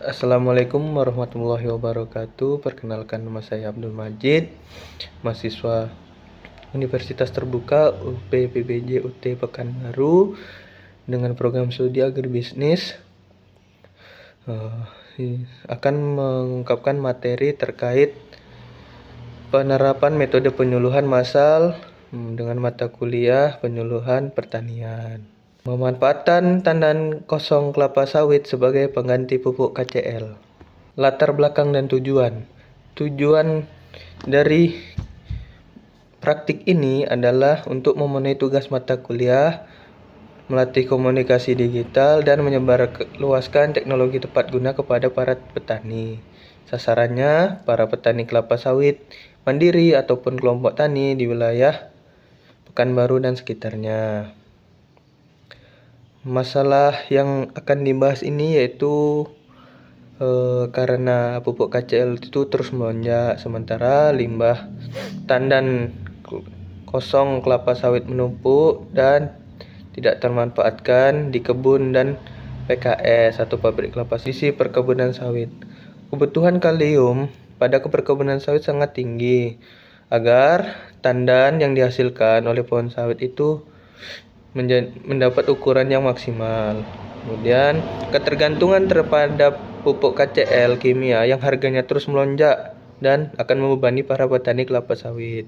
Assalamualaikum warahmatullahi wabarakatuh. Perkenalkan, nama saya Abdul Majid, mahasiswa Universitas Terbuka UPPBJ UT Pekanbaru dengan program studi agribisnis. Akan mengungkapkan materi terkait penerapan metode penyuluhan massal dengan mata kuliah penyuluhan pertanian. Memanfaatkan tandan kosong kelapa sawit sebagai pengganti pupuk KCL. Latar belakang dan tujuan. Tujuan dari praktik ini adalah untuk memenuhi tugas mata kuliah, melatih komunikasi digital, dan menyebarluaskan teknologi tepat guna kepada para petani. Sasarannya, para petani kelapa sawit mandiri ataupun kelompok tani di wilayah Pekanbaru dan sekitarnya. Masalah yang akan dibahas ini yaitu karena pupuk KCL itu terus melonjak, sementara limbah tandan kosong kelapa sawit menumpuk dan tidak termanfaatkan di kebun dan PKS atau pabrik kelapa sawit perkebunan sawit. Kebutuhan kalium pada perkebunan sawit sangat tinggi agar tandan yang dihasilkan oleh pohon sawit itu mendapat ukuran yang maksimal. Kemudian ketergantungan terhadap pupuk KCL kimia yang harganya terus melonjak dan akan membebani para petani kelapa sawit.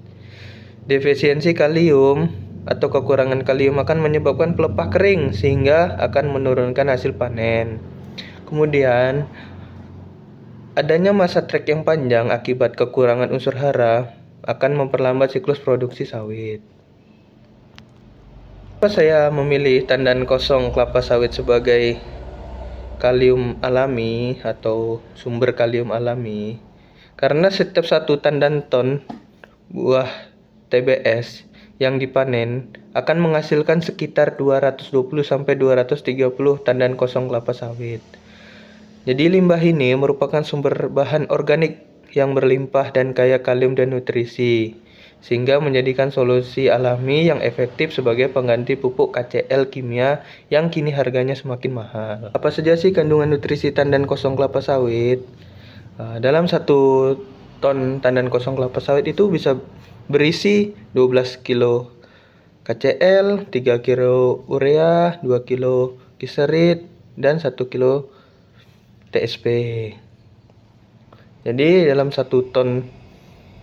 Defisiensi kalium atau kekurangan kalium akan menyebabkan pelepah kering sehingga akan menurunkan hasil panen. Kemudian adanya masa trek yang panjang akibat kekurangan unsur hara akan memperlambat siklus produksi sawit. Kenapa saya memilih tandan kosong kelapa sawit sebagai kalium alami atau sumber kalium alami? Karena setiap satu tandan ton buah TBS yang dipanen akan menghasilkan sekitar 220 sampai 230 tandan kosong kelapa sawit. Jadi limbah ini merupakan sumber bahan organik yang berlimpah dan kaya kalium dan nutrisi, sehingga menjadikan solusi alami yang efektif sebagai pengganti pupuk KCL kimia yang kini harganya semakin mahal. Apa saja sih kandungan nutrisi tandan kosong kelapa sawit? Dalam 1 ton tandan kosong kelapa sawit itu bisa berisi 12 kilo KCL, 3 kilo urea, 2 kilo gliserit, dan 1 kilo TSP. Jadi dalam 1 ton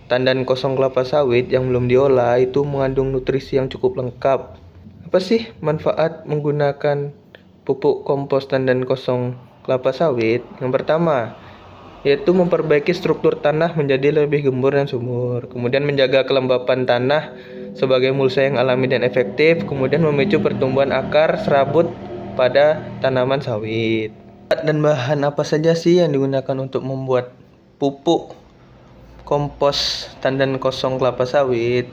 tandan kosong kelapa sawit yang belum diolah itu mengandung nutrisi yang cukup lengkap. Apa sih manfaat menggunakan pupuk kompos tandan kosong kelapa sawit? Yang pertama, yaitu memperbaiki struktur tanah menjadi lebih gembur dan subur. Kemudian menjaga kelembapan tanah sebagai mulsa yang alami dan efektif. Kemudian memicu pertumbuhan akar serabut pada tanaman sawit. Dan bahan apa saja sih yang digunakan untuk membuat pupuk kompos tandan kosong kelapa sawit?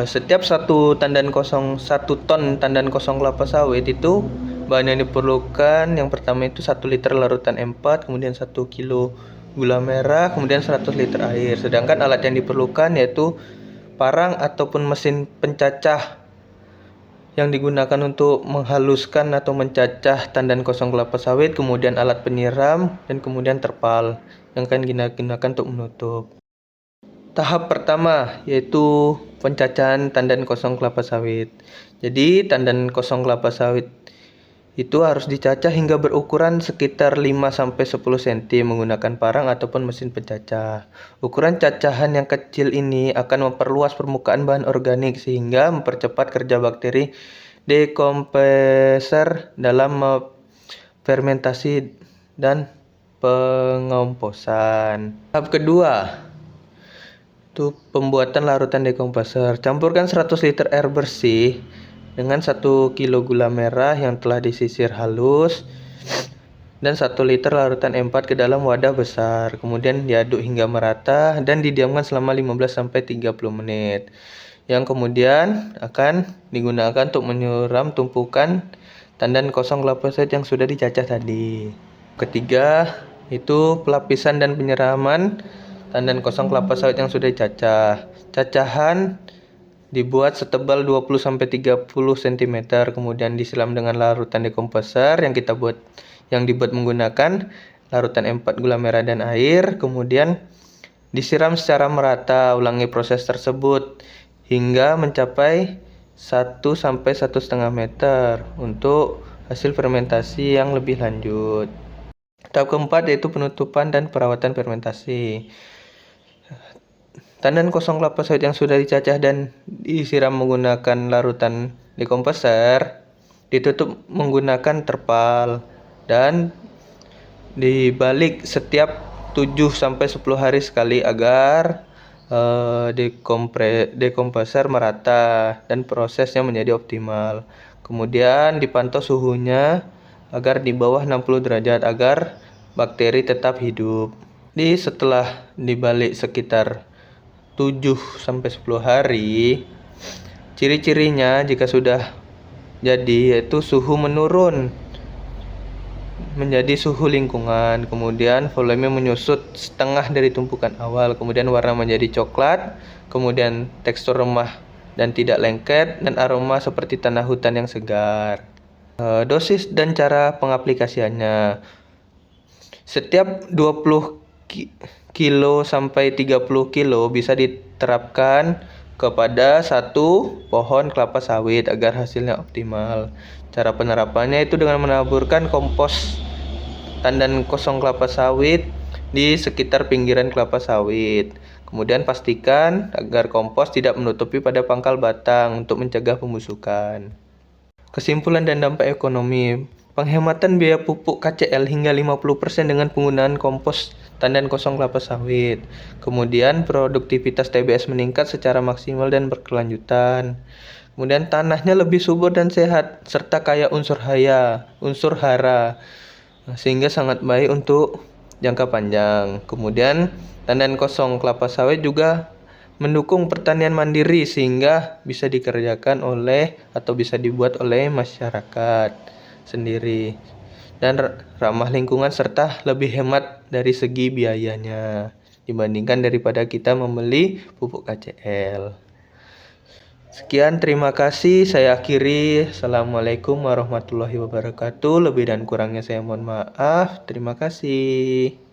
Setiap 1 ton tandan kosong kelapa sawit itu bahan yang diperlukan yang pertama itu 1 liter larutan M4, kemudian 1 kilo gula merah, kemudian 100 liter air. Sedangkan alat yang diperlukan yaitu parang ataupun mesin pencacah yang digunakan untuk menghaluskan atau mencacah tandan kosong kelapa sawit, kemudian alat penyiram, dan kemudian terpal yang akan digunakan untuk menutup. Tahap pertama yaitu pencacahan tandan kosong kelapa sawit. Jadi tandan kosong kelapa sawit itu harus dicacah hingga berukuran sekitar 5-10 cm menggunakan parang ataupun mesin pencacah. Ukuran cacahan yang kecil ini akan memperluas permukaan bahan organik sehingga mempercepat kerja bakteri dekomposer dalam fermentasi dan pengomposan. Tahap kedua itu pembuatan larutan dekomposer. Campurkan 100 liter air bersih dengan 1 kilo gula merah yang telah disisir halus dan 1 liter larutan M4 ke dalam wadah besar. Kemudian diaduk hingga merata dan didiamkan selama 15-30 menit. Yang kemudian akan digunakan untuk menyiram tumpukan tandan kosong kelapa sawit yang sudah dicacah tadi. Ketiga, itu pelapisan dan penyiraman tandan kosong kelapa sawit yang sudah dicacah. Cacahan dibuat setebal 20-30 cm, kemudian disiram dengan larutan dekomposer yang dibuat menggunakan larutan 4 gula merah dan air, kemudian disiram secara merata. Ulangi proses tersebut hingga mencapai 1 sampai 1,5 meter untuk hasil fermentasi yang lebih lanjut. Tahap keempat yaitu penutupan dan perawatan fermentasi. Tandan kosong kelapa sawit yang sudah dicacah dan disiram menggunakan larutan dekomposer ditutup menggunakan terpal dan dibalik setiap 7-10 hari sekali agar dekomposer merata dan prosesnya menjadi optimal. Kemudian dipantau suhunya agar di bawah 60 derajat agar bakteri tetap hidup. Setelah dibalik sekitar 7-10 hari, ciri-cirinya jika sudah jadi yaitu suhu menurun menjadi suhu lingkungan, kemudian volume menyusut setengah dari tumpukan awal, kemudian warna menjadi coklat, kemudian tekstur remah dan tidak lengket, dan aroma seperti tanah hutan yang segar. Dosis dan cara pengaplikasiannya. Setiap 20 kilo sampai 30 kilo bisa diterapkan kepada 1 pohon kelapa sawit agar hasilnya optimal. Cara penerapannya itu dengan menaburkan kompos tandan kosong kelapa sawit di sekitar pinggiran kelapa sawit. Kemudian pastikan agar kompos tidak menutupi pada pangkal batang untuk mencegah pembusukan. Kesimpulan dan dampak ekonomi. Penghematan biaya pupuk KCL hingga 50% dengan penggunaan kompos tandan kosong kelapa sawit. Kemudian produktivitas TBS meningkat secara maksimal dan berkelanjutan. Kemudian tanahnya lebih subur dan sehat serta kaya unsur hara sehingga sangat baik untuk jangka panjang. Kemudian tandan kosong kelapa sawit juga mendukung pertanian mandiri sehingga bisa dikerjakan oleh atau bisa dibuat oleh masyarakat sendiri dan ramah lingkungan serta lebih hemat dari segi biayanya dibandingkan daripada kita membeli pupuk KCL. Sekian, terima kasih. Saya akhiri. Assalamualaikum warahmatullahi wabarakatuh. Lebih dan kurangnya saya mohon maaf. Terima kasih.